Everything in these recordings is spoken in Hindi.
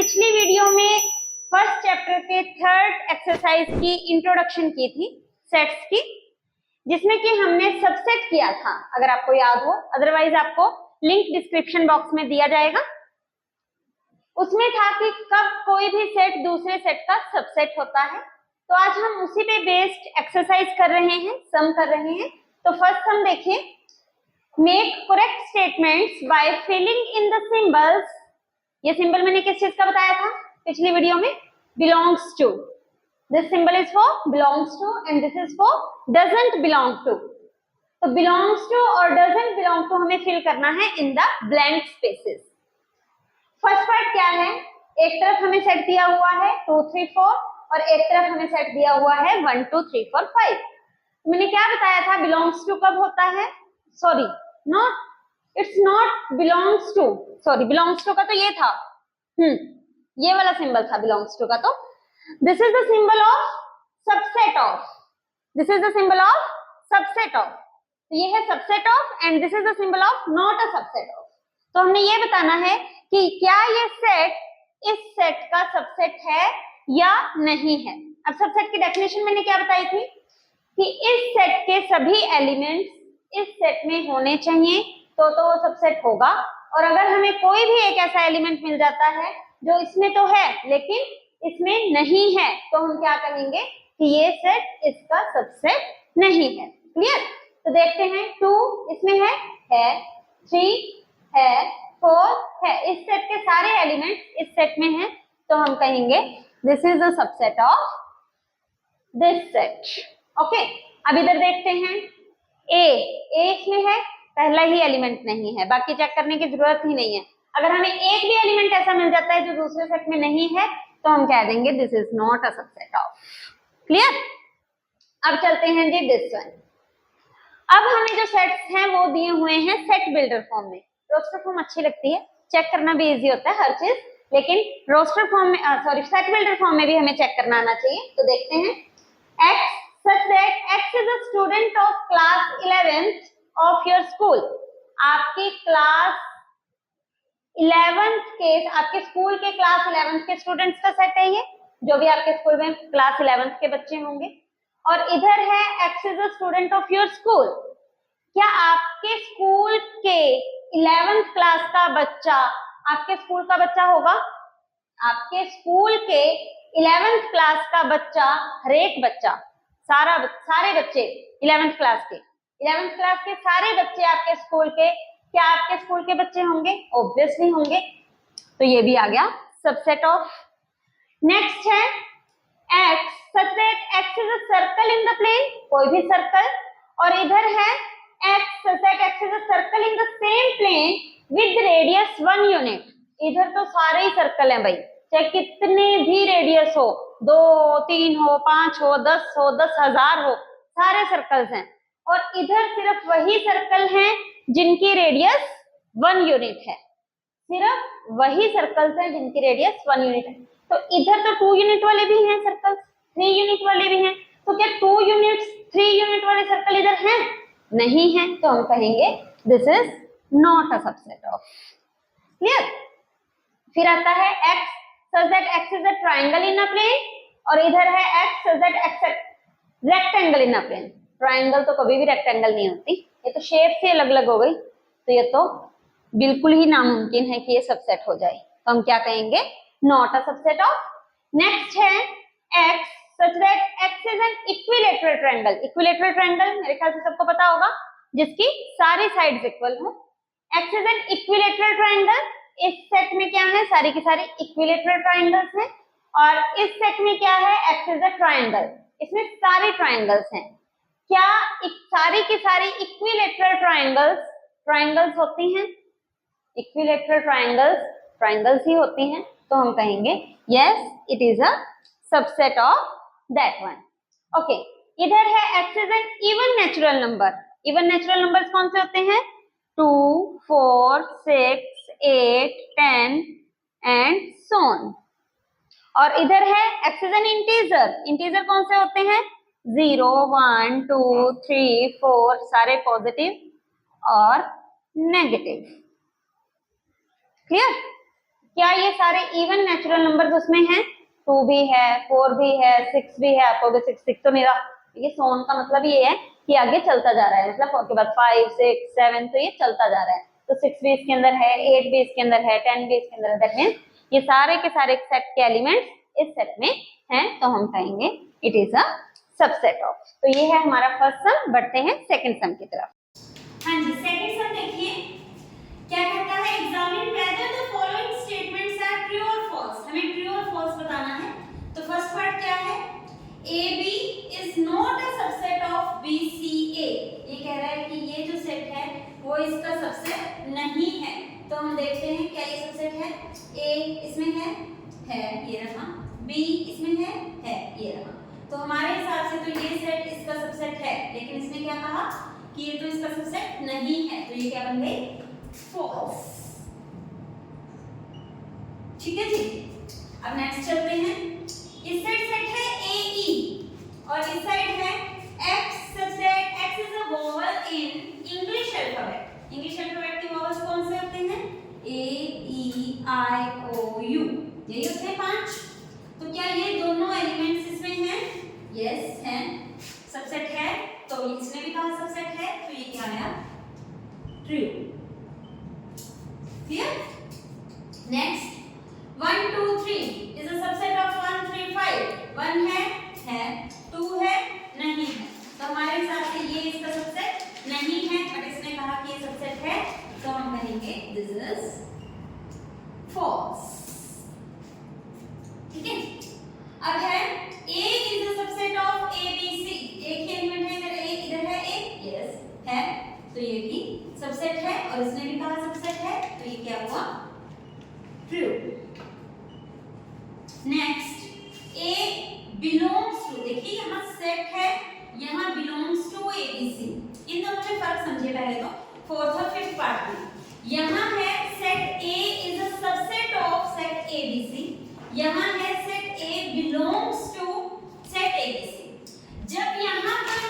पिछली वीडियो में फर्स्ट चैप्टर के थर्ड एक्सरसाइज की इंट्रोडक्शन की थी सेट्स की, जिसमें कि हमने सबसेट किया था, अगर आपको याद हो, अदरवाइज आपको लिंक डिस्क्रिप्शन बॉक्स में दिया जाएगा। उसमें था कि कब कोई भी सेट दूसरे सेट का सबसेट होता है। तो आज हम उसी पे बेस्ड एक्सरसाइज कर रहे हैं, सम कर रहे हैं। तो फर्स्ट सम देखिए, make correct statements by filling in the symbols. ये सिंबल मैंने किस चीज का बताया था पिछली वीडियो में? Belongs to. This symbol is for belongs to and this is for doesn't belong to. तो बिलोंग्स टू और डजंट बिलोंग टू हमें फिल करना है in the blank spaces. First part क्या है? एक तरफ हमें सेट दिया हुआ है 2 3 4 और एक तरफ हमें सेट दिया हुआ है 1 2 3 4 5। मैंने क्या बताया था? बिलोंग्स टू कब होता है? Sorry, not, it's not belongs to, sorry, belongs to का तो ये था, ये वाला सिंबल था बिलोंग्स टू का। तो this is the symbol of subset of, this is the symbol of subset of. तो ये है subset of and this is the symbol of not a subset of. तो हमने ये बताना है कि क्या ये सेट इस सेट का सबसेट है या नहीं है। अब सबसेट की डेफिनेशन मैंने क्या बताई थी कि इस सेट के सभी एलिमेंट्स इस सेट में होने चाहिए तो वो सबसेट होगा। और अगर हमें कोई भी एक ऐसा एलिमेंट मिल जाता है जो इसमें तो है लेकिन इसमें नहीं है, तो हम क्या कहेंगे कि ये सेट इसका सबसेट नहीं है। क्लियर? तो देखते हैं, 2 इसमें है 3 है 4 है, इस सेट के सारे एलिमेंट्स इस सेट में हैं, तो हम कहेंगे this is the subset of this set. Okay, अब इधर देखते हैं, ए इसमें है, पहला ही एलिमेंट नहीं है, बाकी चेक करने की जरूरत ही नहीं है। अगर हमें एक भी एलिमेंट ऐसा मिल जाता है जो दूसरे सेट में नहीं है तो हम कह देंगे this is not a subset of. Clear? अब चलते हैं जी दिस वन। अब हमें जो सेट्स हैं वो दिए हुए हैं सेट बिल्डर फॉर्म में। रोस्टर फॉर्म अच्छी लगती है, चेक करना भी इजी होता है हर चीज, लेकिन रोस्टर फॉर्म में, सॉरी, सेट बिल्डर फॉर्म में भी हमें चेक करना आना चाहिए। तो देखते हैं, x such that x is a student of class 11th of your school। आपकी क्लास 11th के, आपके स्कूल के क्लास 11th के स्टूडेंट्स का सेट है ये, जो भी आपके स्कूल में क्लास 11th के बच्चे होंगे। और इधर है x is a student of your school। क्या आपके स्कूल के 11th क्लास का बच्चा आपके स्कूल का बच्चा होगा? आपके स्कूल के 11th क्लास का बच्चा, हर एक बच्चा, सारे बच्चे 11th क्लास के सारे बच्चे आपके स्कूल के, क्या आपके स्कूल के बच्चे होंगे? ऑब्वियसली होंगे। तो ये भी आ गया सबसेट ऑफ। नेक्स्ट है x such that x is a circle in the plane, कोई भी सर्कल। और इधर है x such that x is a circle in the same plane with radius 1 unit। इधर तो सारे ही सर्कल हैं भाई, चाहे कितने भी रेडियस हो, 2 3 हो, 5 हो, 10 हो, 10,000 हो, सारे सर्कल्स हैं। और इधर सिर्फ वही सर्कल हैं जिनकी रेडियस 1 यूनिट है, सिर्फ वही सर्कल्स हैं जिनकी रेडियस 1 यूनिट है। तो इधर तो 2 यूनिट वाले भी हैं सर्कल्स, 3 यूनिट वाले भी हैं। तो क्या 2 यूनिट्स 3 यूनिट वाले सर्कल इधर हैं? नहीं है, तो हम कहेंगे this is not a subset of. Clear? फिर आता है x such that x is a triangle in a plane, और इधर है x such that x rectangle in a plane। Triangle तो कभी भी रेक्टेंगल नहीं होती, ये तो शेप से अलग अलग हो गई, तो ये तो बिल्कुल ही नामुमकिन है कि ये सबसेट हो जाए। तो हम क्या कहेंगे? Not a subset of. Next है x such that x is an equilateral triangle। Equilateral triangle मेरे ख्याल से सबको पता होगा, जिसकी सारी साइड्स इक्वल हो। x is an equilateral triangle, इस सेट में क्या है? सारी की सारी इक्विलेटरल ट्रायंगल्स हैं। और इस सेट में क्या है? x is a triangle, इसमें सारे ट्रायंगल्स हैं। क्या सारी की सारी इक्विलेटरल ट्रायंगल्स होती हैं? इक्विलेटरल ट्रायंगल्स ही होती हैं, तो हम कहेंगे yes it is a subset of that one. Okay, इधर है x is an even natural number। Even natural numbers कौन से होते हैं? 2 4 6 8 10 एंड so on। और इधर है x is an इंटीजर कौन से होते हैं? 0 1 2 3 4, सारे पॉजिटिव और नेगेटिव। क्लियर? क्या ये सारे इवन नेचुरल नंबर्स उसमें हैं? 2 भी है, 4 भी है, 6 भी है। आप कहोगे 6 तो मेरा, ये सोन का मतलब ये है कि आगे चलता जा रहा है, मतलब 4 के बाद 5 6 7, तो ये चलता जा रहा है। तो 6 भी इसके अंदर है, 8 भी इसके अंदर है, 10 भी इसके अंदर है। दैट मींस ये सारे के सारे सेट के एलिमेंट्स इस सेट में हैं, तो हम कहेंगे it is a subset of. तो ये है हमारा फर्स्ट सम। बढ़ते हैं सेकंड सम की तरफ। हाँ जी, सेकंड सम देखिए क्या कहता है, examine whether the following statements are true और फॉल्स। हमें ट्रू और फॉल्स बताना है। तो फर्स्ट पार्ट क्या है, A B is not a subset of B C A. ये कह रहा है कि ये जो सेट है वो इसका सबसेट नहीं है। तो हम देखते हैं क्या ये सबसेट है। ए इसमें है ये रहा, बी इसमें है ये रहा। तो हमारे हिसाब से तो ये सेट इसका सबसेट है, लेकिन इसने क्या कहा कि ये तो इसका सबसेट नहीं है, तो ये क्या बन गई, फॉल्स। ठीक है जी। अब नेक्स्ट चलते हैं। इस साइड सेट है ए ई और इस साइड है x subset. X is a vowel in English alphabet. English alphabet के वोवेल्स कौन से होते हैं, ए ई आई ओ यू, यही होते हैं 5। तो क्या ये दोनों एलिमेंट्स इसमें हैं? यस हैं, सबसेट है। तो इसने भी कहा सबसेट है, तो ये क्या आया, true. Clear. Next 1 2 3 is a subset of 1 3 5। 1 है 2 है नहीं है। तो हमारे हिसाब से ये इसका सबसेट नहीं है, बट इसने कहा कि ये सबसेट है, तो हम कहेंगे दिस इज फॉल्स। ठीक है। अब है A is a subset of A B C। एक ही एलिमेंट है, इधर A इधर है A, यस है, तो ये भी सबसेट है और इसने भी कहा सबसेट है, तो ये क्या हुआ, true. Next A belongs to, देखिए यहाँ सेट है, यहाँ belongs to A B C। इन दोनों में फर्क समझिए पहले तो, फोर्थ और फिफ्थ पार्ट में। यहाँ है set A is a subset of set A B C, यहाँ है set A belongs to set A B C। जब यहाँ पर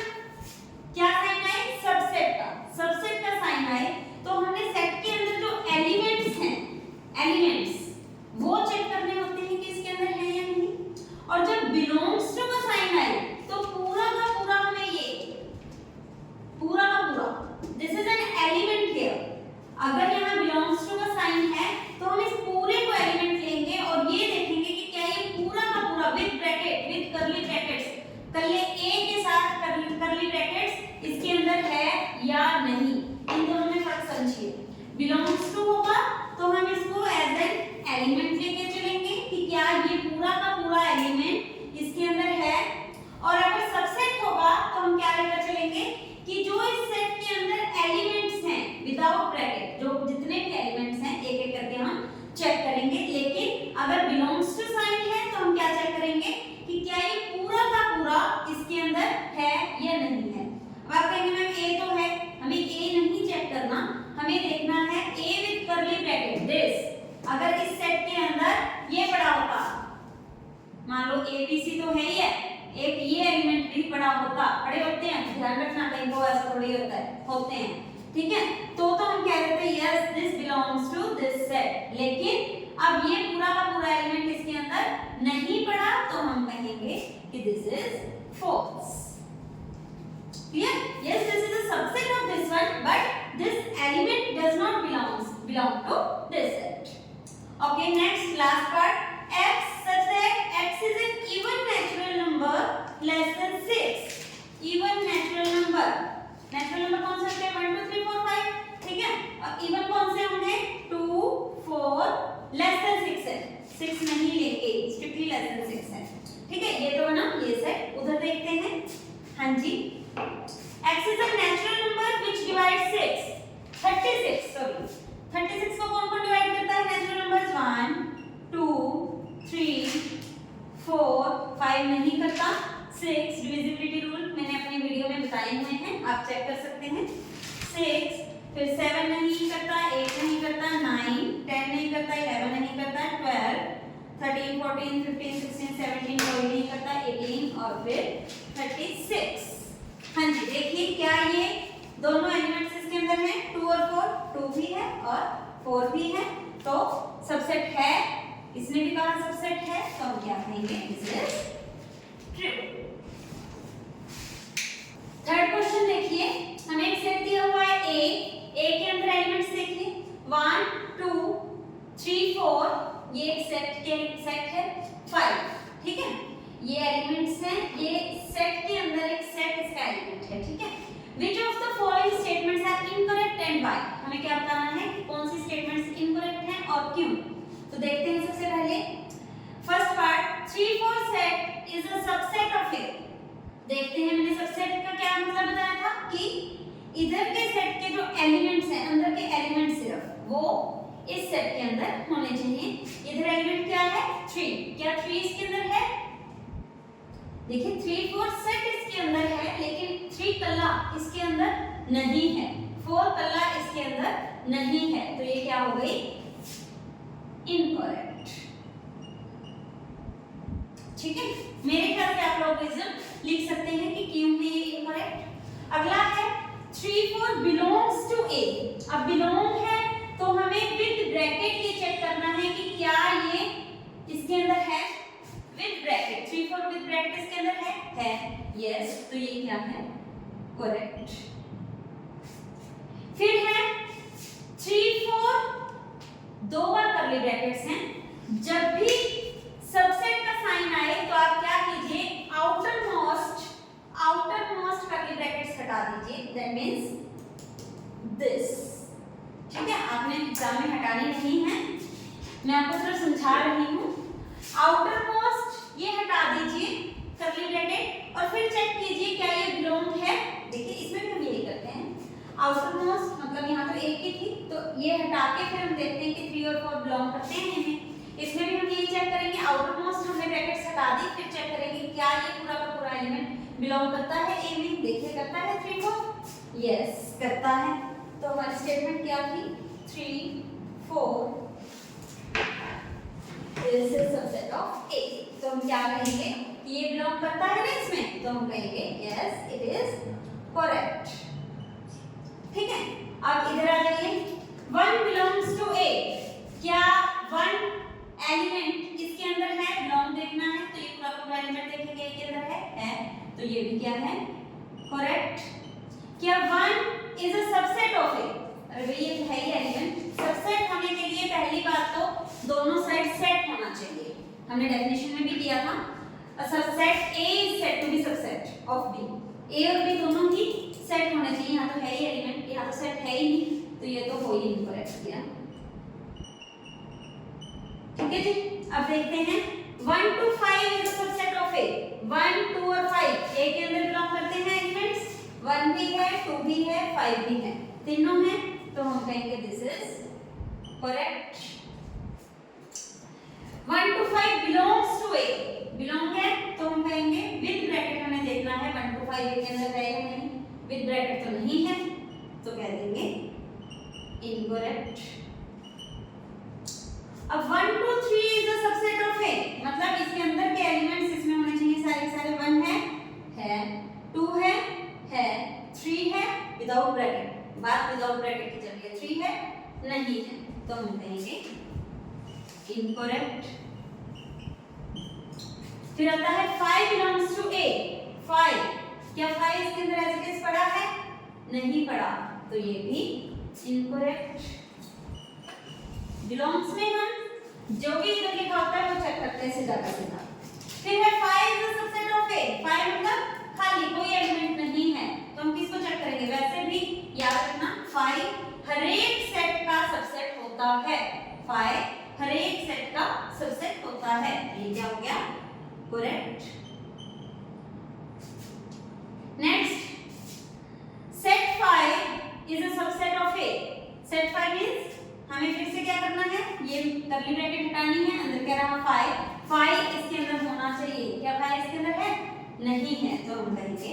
क्या साइन आए, सबसेट का साइन आए, तो हमने सेट के अंदर जो एलिमेंट्स हैं, एलिमेंट्स वो चेक करने होते हैं कि इसके अंदर है या नहीं। और जब बिलोंग्स टू का साइन आए, तो पूरा का पूरा हमें ये पूरा का पूरा, this is an element here. अगर यहाँ बिलोंग्स टू का साइन है, तो हम इस पूरे को एलिमेंट लेंगे और ये देखेंगे कि क्या ये पूरा का पूरा विद ब्रैकेट, विद करली ब्रैकेट्स, कल्ले ए के साथ करली ब्रैकेट्स इसके अंदर है या नहीं। इन दोनों में फर्क समझिए। बिलोंग्स टू होगा तो हम इसको एज एन एलिमेंट लेके चलेंगे कि क्या ये पूरा का पूरा एलिमेंट इसके अंदर है। और अगर सबसेट होगा तो हम क्या लेकर चलेंगे कि जो इस सेट के अंदर एलिमेंट्स हैं विदाउट ब्रैकेट, जो जितने भी एलिमेंट्स हैं एक एक करके हम चेक करेंगे। लेकिन अगर बिलोंग्स टू साइन है तो हम क्या चेक करेंगे कि क्या ये पूरा का पूरा इसके अंदर है या नहीं है। अब आप कहेंगे मैम ए तो है, हमें ए नहीं चेक करना, हमें देखना है ए विद करली ब्रैकेट दिस। अगर इस सेट के अंदर ये पड़ा होता, मान लो ए बी सी तो है ही है, एक ये एलिमेंट भी पड़ा होता, पड़े होते हैं, ध्यान रखना कहीं को ऐसा थोड़ी होता है, होते हैं, ठीक है। तो हम कह देते हैं yes this belongs to this set. लेकिन अब ये पूरा का पूरा एलिमेंट इसके अंदर नहीं पड़ा, तो हम कहेंगे कि this is false. Clear. Yes this is a subset of this one, but this element does not belong to this set. Okay, next last part, x such that x is an even natural number less than 6। even natural number कौन से होते हैं, 1 2 3 4 5, ठीक है। और even कौन से होंगे, 2 4 less than 6 है, 6 नहीं लेंगे, स्ट्रिक्टली less than 6 है, ठीक है। ये तो ना ये सेट उधर देखते हैं। हाँ जी, x is a natural number which divides 6 36 sorry 36 को कौन कौन डिवाइड करता है, नेचुरल नंबर्स 1 2 3 4 5 नहीं करता। 6 डिविजिबिलिटी रूल मैंने अपने वीडियो में बताए हुए हैं, आप चेक कर सकते हैं। 6 फिर 7 नहीं करता, 8 नहीं करता, 9 10 नहीं करता, 11 नहीं करता, 12 13 14 15 16 17 कोई नहीं करता, 18 और फिर 36। हाँ जी, देखिए क्या ये दोनों एलिमेंट्स इसके अंदर हैं, 2 और 4, 2 भी है और 4 भी है। तो सबसेट है, इसने भी कहा सबसेट है, तो हम क्या कहेंगे, this is true. Third question देखिए, हमें एक सेट दिया हुआ है ए के अंदर एलिमेंट्स देखिए 1 2 3 4, ये एक सेट है 5, ठीक है, ये एलिमेंट्स हैं, ये सेट के अंदर एक सेट इसका एलिमेंट है, ठीक है। Which of the following statements are incorrect and why? हमें क्या बताना है कि कौन सी स्टेटमेंट्स इनकरेक्ट हैं और क्यों। तो देखते हैं सबसे पहले first part, 3 4 set is a subset of A. देखते हैं मैंने सबसेट का क्या मतलब बताया था कि इधर के सेट के जो एलिमेंट्स हैं, अंदर के एलिमेंट सिर्फ वो इस सेट के अंदर होने चाहिए। इधर एलिमेंट क्या है 3, क्या 3 इसके अंदर है, देखिए 3 4 सेट इसके अंदर है, लेकिन 3 कल्ला इसके अंदर नहीं है, 4 कल्ला इसके अंदर नहीं है, तो ये क्या हो गई, इनकरेक्ट, ठीक है। मेरे ख्याल से आप लोग रीजन लिख सकते हैं कि क्यों है ये इनकरेक्ट। अगला है 3 4 बिलोंग्स टू ए। अब बिलोंग है तो हमें विद ब्रैकेट ये चेक करना है कि क्या ये इसके अंदर है, विद ब्रैकेट 3 4 विद ब्रैकेट इसके अंदर है यस, तो ये क्या है, करेक्ट। फिर है 3 4 दो बार करली ब्रैकेट्स हैं, जब भी सबसेट का साइन आए तो आप क्या कीजिए, आउटर मोस्ट करली ब्रैकेट्स हटा दीजिए, दैट मींस दिस, ठीक है। आपने एग्जाम में हटानी नहीं है, मैं आपको सिर्फ समझा रही हूँ। आउटर मोस्ट ये हटा दीजिए करली ब्रैकेट और फिर चेक कीजिए क्या ये बिलोंग है। देखिए इसमें भी हम यही करते हैं, आउटर मोस्ट मतलब यहाँ तो एक ही थी, तो ये हटा के फिर हम देखते हैं कि 3 और 4 बिलोंग करते हैं इनमें। इसमें भी हम यही चेक करेंगे, आउटर मोस्ट हमने ब्रैकेट्स हटा दी, फिर चेक करेंगे क्या ये पूरा का पूरा एलिमेंट बिलोंग करता है ए में। देखिए करता है 3 4, यस करता है, तो हमारी स्टेटमेंट क्या थी, 3 4 is a subset of A। तो हम क्या कहेंगे, ये बिलोंग करता है ना इसमें, तो हम कहेंगे yes it is correct, ठीक है। अब इधर आ जाइए, 1 belongs to A, क्या 1 एलिमेंट इसके अंदर है, बिलोंग देखना है, तो ये पूरा एलिमेंट देखेंगे के अंदर है, तो ये भी क्या है, करेक्ट। क्या 1 is a subset of A, अरे ये है ही एलिमेंट, सबसेट होने के लिए पहली बात तो दोनों साइड सेट होना चाहिए, हमने डेफिनेशन में भी दिया था, a subset A is said to be subset of B, A और B दोनों ही सेट होने चाहिए, यहाँ तो है ही एलिमेंट, यहाँ तो सेट है ही नहीं, तो ये तो हो ही इनकरेक्ट किया, ठीक है जी। अब देखते हैं 1 to 5 is a subset of A, 1 2 और 5 A के अंदर बिलोंग करते हैं एलिमेंट्स, 1 भी है 2 भी है 5 भी है, तीनों हैं, तो हम कहेंगे this is correct. 1 to 5 belongs to A, belong है तो हम कहेंगे विद ब्रैकेट, हमें देखना है 1 to 5 A के अंदर है या नहीं, विद ब्रैकेट तो नहीं है, तो कह देंगे इनकरेक्ट। अब 1 to 3 is a subset of A, मतलब इसके अंदर के एलिमेंट्स इसमें होने चाहिए सारे 1 है 2 है 3 है विदाउट ब्रैकेट, बात विदाउट ब्रैकेट की चल रही है, 3 है नहीं है, तो हम कहेंगे इनकरेक्ट। फिर आता है 5 belongs to A, 5 क्या 5 इसके अंदर एज इट इज पड़ा है, नहीं पड़ा, तो ये भी इनकरेक्ट। बिलोंग्स में हम जो भी इधर लिखा होता है वो चेक करते हैं सीधा सीधा। फिर है 5 is a subset of A, 5 मतलब खाली कोई एलिमेंट नहीं है, तो हम किसको चेक करेंगे, वैसे भी याद रखना 5 हर एक सेट का सबसेट होता है, 5 हर एक सेट का सबसेट होता है, ये क्या हो गया, correct. Next set 5 is a subset of A, set 5 means हमें फिर से क्या करना है, ये करली ब्रैकेट हटानी है, अंदर कह रहा 5 इसके अंदर होना चाहिए, क्या 5 इसके अंदर है, नहीं है, तो हम कहेंगे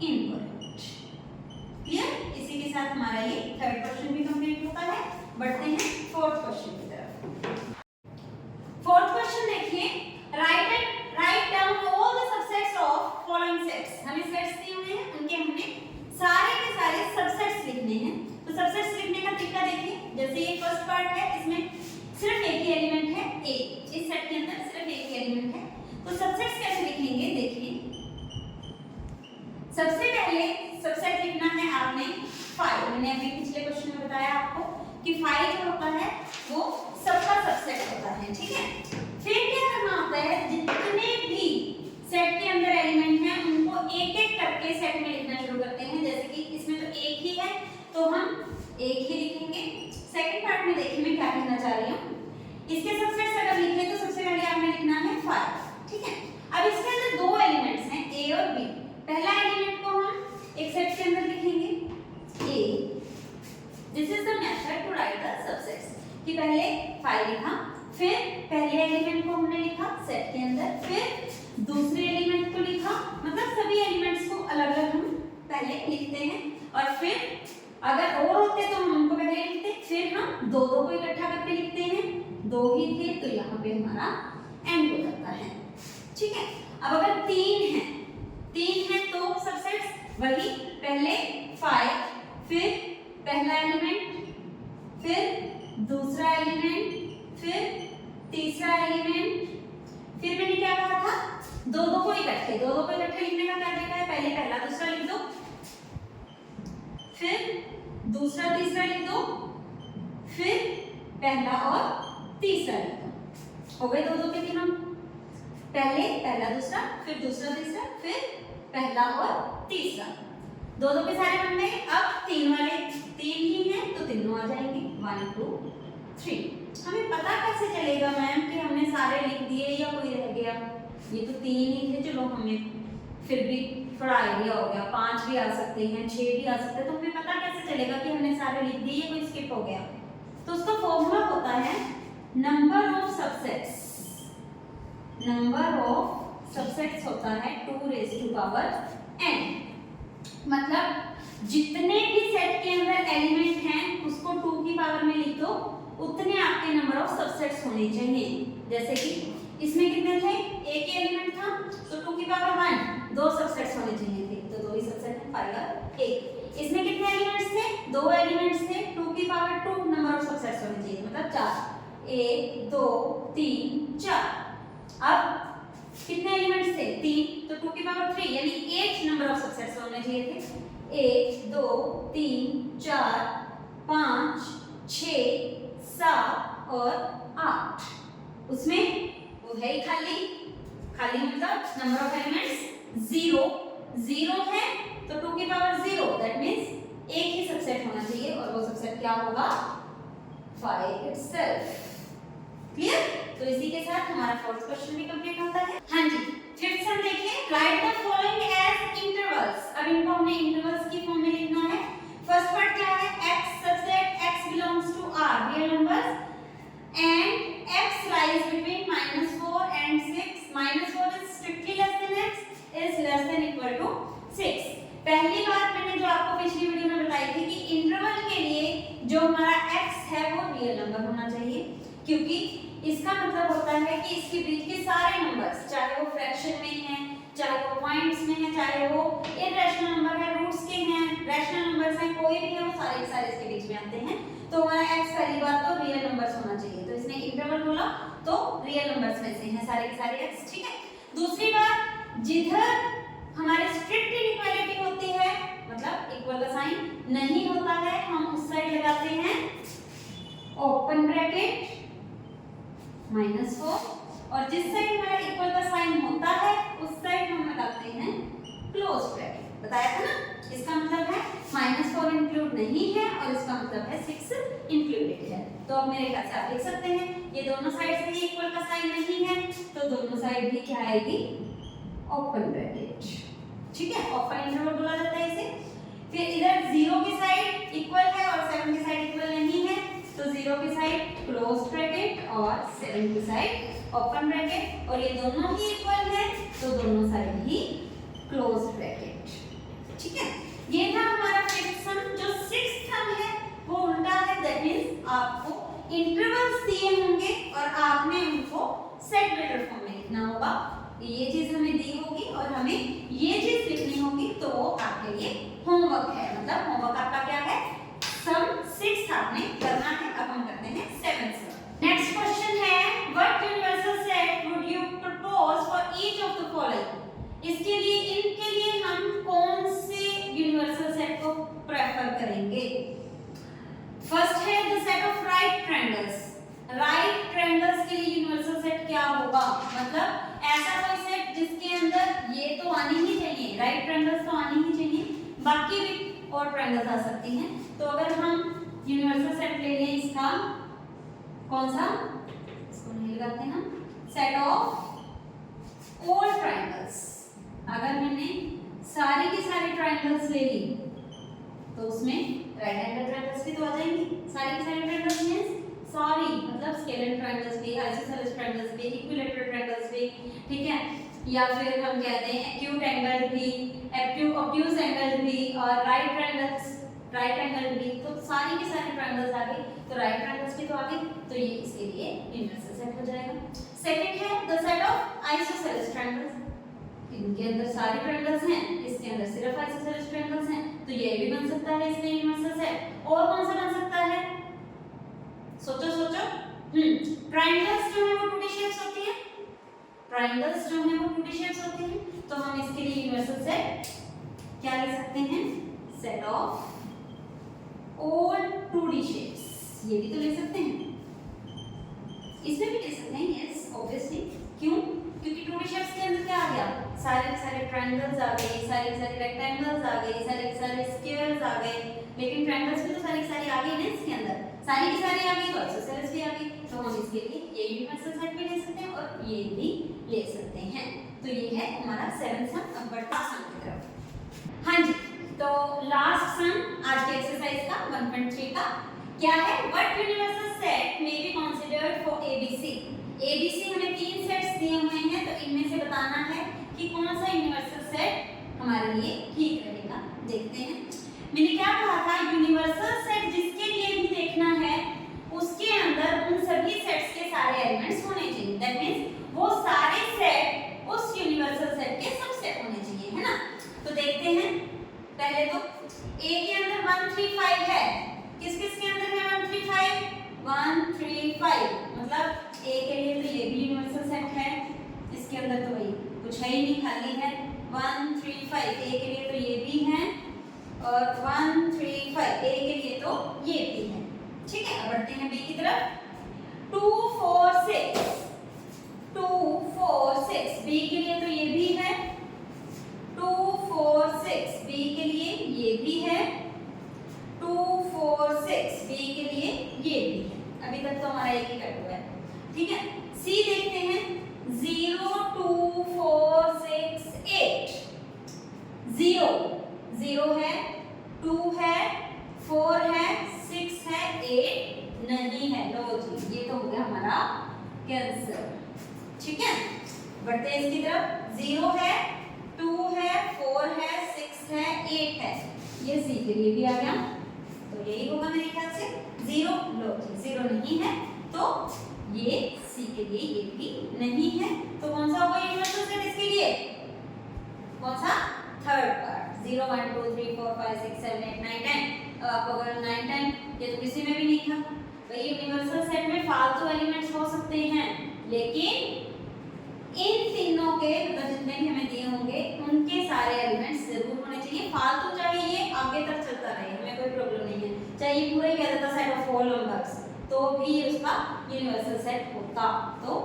इनकरेक्ट। क्लियर, इसी के साथ हमारा ये थर्ड क्वेश्चन भी कंप्लीट होता है। बढ़ते हैं फोर्थ क्वेश्चन की तरफ। फोर्थ क्वेश्चन देखिए, write down all the subsets of following sets. हमें सेट्स दिए हुए हैं, उनके हमने सारे के सारे सबसेट्स लिखने हैं। तो सबसेट्स लिखने का तरीका देखिए, जैसे ये फर्स्ट पार्ट है, सबसे पहले सबसेट लिखना है आपने 5। मैंने अभी पिछले क्वेश्चन में बताया आपको कि 5 जो होता है वो सबका सबसेट होता है, ठीक है। फिर क्या करना होता है, जितने भी सेट के अंदर एलिमेंट हैं उनको एक एक करके सेट में लिखना शुरू करते हैं। जैसे कि इसमें तो एक ही है तो हम एक ही लिखेंगे। सेकंड पार्ट में देखिए मैं क्या कहना चाह रही हूँ। इसके सबसेट्स अगर लिखे तो सबसे पहले आपने लिखना है 5, ठीक है। अब इसके अंदर दो एलिमेंट्स हैं ए और बी। पहला एलिमेंट को हम एक सेट के अंदर लिखेंगे A. This is the method to write the subsets कि पहले 5 लिखा, फिर पहले एलिमेंट को हमने लिखा सेट के अंदर, फिर दूसरे एलिमेंट को लिखा, मतलब सभी एलिमेंट्स को अलग अलग हम पहले लिखते हैं और फिर अगर और होते तो हम उनको पहले लिखते, फिर हम दो दो को इकट्ठा करके लिखते हैं। दो ही थे तो यहाँ पे हमारा एंड हो जाता है, ठीक है। अब अगर तीन है तो सबसेट्स वही पहले 5, फिर पहला एलिमेंट, फिर दूसरा एलिमेंट, फिर तीसरा एलिमेंट, फिर मैंने क्या कहा था, दो दो को इकट्ठे लिखने का क्या तरीका है, पहले पहला दूसरा लिख दो, फिर दूसरा तीसरा लिख दो, फिर पहला और तीसरा लिख दो। हो गए दो दो के तीनों, पहले पहला दूसरा, फिर दूसरा तीसरा, फिर पहला और तीसरा। दो दो के सारे बन गए। अब तीन वाले तीन ही हैं तो तीनों आ जाएंगे 1 2 3। हमें पता कैसे चलेगा मैम कि हमने सारे लिख दिए या कोई रह गया? ये तो तीन ही थे, चलो हमें फिर भी थोड़ा आइडिया हो गया, 5 भी आ सकते हैं, 6 भी आ सकते हैं, तो हमें पता कैसे चलेगा कि हमने सारे लिख दिए, कोई स्किप हो गया? तो उसका फॉर्मूला होता है number of subsets. Number of subsets होता है 2n। मतलब जितने भी सेट के अंदर एलिमेंट हैं उसको 2 की पावर में लिख दो, उतने आपके नंबर ऑफ सबसेट्स होने चाहिए। जैसे कि इसमें कितने थे, एक ही एलिमेंट था तो 2 की पावर 1, 2 सबसेट्स होने चाहिए थे, तो 2 ही सबसेट है, 5 और 1। इसमें कितने एलिमेंट्स थे, 2 एलिमेंट्स थे, 2 की पावर 2 नंबर ऑफ सबसेट्स होने चाहिए, मतलब 4। 1 2 3 4। अब कितने एलिमेंट्स थे, 3, तो 2 की पावर 3 यानी 8 नंबर ऑफ सबसेट्स होने चाहिए थे। 1 2 3 4 5 6 7 और 8। उसमें वो है खाली मतलब नंबर ऑफ एलिमेंट्स 0 है तो 2 की पावर 0 दैट मींस एक ही सबसेट होना चाहिए और वो सबसेट क्या होगा, 5 itself। क्लियर? तो इसी के साथ हमारा फोर्थ क्वेश्चन भी कंप्लीट होता है। हाँ जी, फिफ्थ सम देखिए, write the following as intervals. अब इनको हमने इंटरवल्स की फॉर्म में लिखना है। फर्स्ट पार्ट क्या है, x such that x belongs to R real numbers and x lies between -4 and 6. -4 is strictly less than x is less than equal to 6। पहली बात मैंने जो आपको पिछली वीडियो में बताई थी कि इंटरवल के लिए जो हमारा x है वो रियल नंबर होना चाहिए, क्योंकि इसका मतलब होता है कि इसके बीच के सारे नंबर्स, चाहे वो फ्रैक्शन में हैं, चाहे वो पॉइंट्स में हैं, चाहे वो इररेशनल नंबर है, रूट्स के हैं, रैशनल नंबर्स हैं, कोई भी है, वो सारे के सारे इसके बीच में आते हैं। तो हमारा x पहली बात तो रियल नंबर्स होना चाहिए, तो इसने इंटरवल बोला तो रियल नंबर्स में से हैं सारे के सारे x, ठीक है। दूसरी बात, जिधर हमारी स्ट्रिक्ट इनइक्वालिटी होती है, मतलब इक्वल का साइन नहीं होता है, हम उस साइड लगाते हैं ओपन ब्रैकेट -4, और जिस साइड हमारा इक्वल का साइन होता है उस साइड हम लगाते हैं क्लोज ब्रैकेट। बताया था ना, इसका मतलब है -4 इंक्लूड नहीं है और इसका मतलब है 6 इंक्लूडेड है। तो अब मेरे ख्याल से आप देख सकते हैं ये दोनों साइड से ही इक्वल का साइन नहीं है, तो दोनों साइड भी क्या आएगी, ओपन ब्रैकेट, ठीक है। ओपन इंटरवल बोला जाता है इसे। फिर इधर 0 की साइड इक्वल है और 7 की साइड इक्वल नहीं है, तो 0 की साइड क्लोज ब्रैकेट और 7 की साइड ओपन ब्रैकेट, और ये दोनों ही इक्वल है तो दोनों साइड ही क्लोज ब्रैकेट, ठीक है। ये था हमारा फिफ्थ सम। जो सिक्स्थ सम है वो उल्टा है, दैट मींस आपको इंटरवल्स दिए होंगे और आपने उनको सेट वेक्टर फॉर्म में लिखना होगा। ये चीज हमें दी होगी और हमें ये चीज लिखनी होगी, तो वो आपके लिए होमवर्क है। मतलब होमवर्क आपका क्या है, सम 6 आपने करना है। अब हम करते हैं 7th सम। नेक्स्ट क्वेश्चन है, what universal set would you propose for each of the following. इसके लिए इनके लिए हम कौन राइट ट्रायंगल्स के लिए यूनिवर्सल सेट क्या होगा, मतलब ऐसा कोई सेट जिसके अंदर ये तो आनी ही चाहिए, राइट ट्रायंगल्स तो आनी ही चाहिए, बाकी भी और ट्रायंगल्स आ सकती हैं। तो अगर हम यूनिवर्सल सेट ले लें इसका, कौन सा, इसको नहीं लगाते हैं, सेट ऑफ ऑल ट्रायंगल्स। अगर मैंने सारी की सारी ट्रायंगल्स ले ली तो उसमें राइट एंगल ट्रायंगल्स भी तो आ जाएंगी। सारी की सारी ट्रायंगल्स मींस सॉरी मतलब स्केलर ट्रायंगल्स भी, आइसोसेलेस ट्रायंगल्स भी, इक्विलैटरल ट्रायंगल्स भी, ठीक है, या फिर हम कहते हैं एक्यूट एंगल भी, ऑब्ट्यूज एंगल भी और राइट एंगल भी। तो सारी की सारी ट्रायंगल्स आ गई, तो राइट ट्रायंगल्स भी तो आ गई, तो ये इसके लिए यूनिवर्सल सेट हो जाएगा। सेकंड है the set of isosceles triangles. इनके अंदर सारे ट्रायंगल्स हैं, इसके अंदर सिर्फ आइसोसेलेस ट्रायंगल्स हैं, तो ये भी बन सकता है इसमें यूनिवर्सल सेट। और कौन सा बन सकता है, सोचो सोचो। ट्रायंगल्स जो है वो 2D शेप्स होती है, ट्रायंगल्स जो है वो 2D शेप्स होती हैं, तो हम इसके लिए यूनिवर्सल सेट क्या ले सकते हैं, set of all 2D shapes. ये भी तो ले सकते हैं, इसमें भी ले सकते हैं, यस ऑब्वियसली। क्यों, क्योंकि 2D शेप्स के अंदर क्या आ गया, सारे ट्रायंगल्स आ गए, सारे रेक्टेंगल्स आ गए, सारे स्क्वायर्स आ गए, लेकिन ट्रायंगल्स भी तो सारी आ गई ना इसके अंदर, सारी की सारी आ गई, तो आइसोसेलेस भी आ गई, तो हम इसके लिए ये यूनिवर्सल सेट भी ले सकते हैं और ये भी ले सकते हैं। तो ये है हमारा 7th सम। अब बढ़ते हैं सम की तरफ। हाँ जी, तो लास्ट सम आज के एक्सरसाइज का 1.3 का क्या है, what universal set may be considered for ABC. ABC हमें 3 सेट्स दिए हुए हैं, तो इनमें से बताना है कि कौन सा यूनिवर्सल सेट हमारे लिए ठीक रहेगा। देखते हैं, मैंने क्या कहा था, यूनिवर्सल सेट जिसके लिए भी देखना है उसके अंदर उन सभी सेट्स के सारे एलिमेंट्स होने चाहिए। दैट मींस वो सारे सेट उस यूनिवर्सल सेट के सबसेट होने चाहिए, है ना। तो देखते हैं, पहले तो ए के अंदर 1 3 5 है, किस के अंदर है 1 3 5, 1 3 5, मतलब ए के लिए तो ये भी यूनिवर्सल सेट है, इसके अंदर तो भाई कुछ है ही नहीं, खाली है 1 3 5। ए के लिए तो ये भी है और 1 3 5 ए के लिए तो ये भी है, ठीक है। अब बढ़ते हैं बी की तरफ। 2 4 6 2 4 6 बी के लिए तो ये भी है, 2 4 6 बी के लिए ये भी है, 2 4 6 बी के लिए ये भी है। अभी तक तो हमारा एक ही कट हुआ है, ठीक है। सी देखते हैं, 0 2 4 6 8 0 है, 2 है, 4 है, 6 है, 8 नहीं है। लो जी, ये तो हो गया हमारा कैंसर, ठीक है। बढ़ते हैं इसकी तरफ, 0 है, 2 है, 4 है, 6 है, 8 है, ये सी के लिए भी आ गया, तो यही होगा मेरे ख्याल से 0। लो जी, 0 नहीं है, तो ये सी के लिए ये भी नहीं है, तो कौन सा होगा यूनिवर्सल सेट इसके लिए, कौन सा, थर्ड पार्ट। 0 1 2 3 4 5 6 7 8 9 10। अब आपको अगर 9 10 ये तो किसी में भी नहीं था भाई। यूनिवर्सल सेट में फालतू एलिमेंट्स हो सकते हैं, लेकिन इन तीनों के मतलब जितने भी हमें दिए होंगे उनके सारे एलिमेंट्स जरूर होने चाहिए। फालतू चाहे ये आगे तक चलता रहे, हमें कोई प्रॉब्लम नहीं है, चाहे ये पूरा ही कह देता सेट ऑफ ऑल नंबर्स, तो भी उसका यूनिवर्सल सेट होता। तो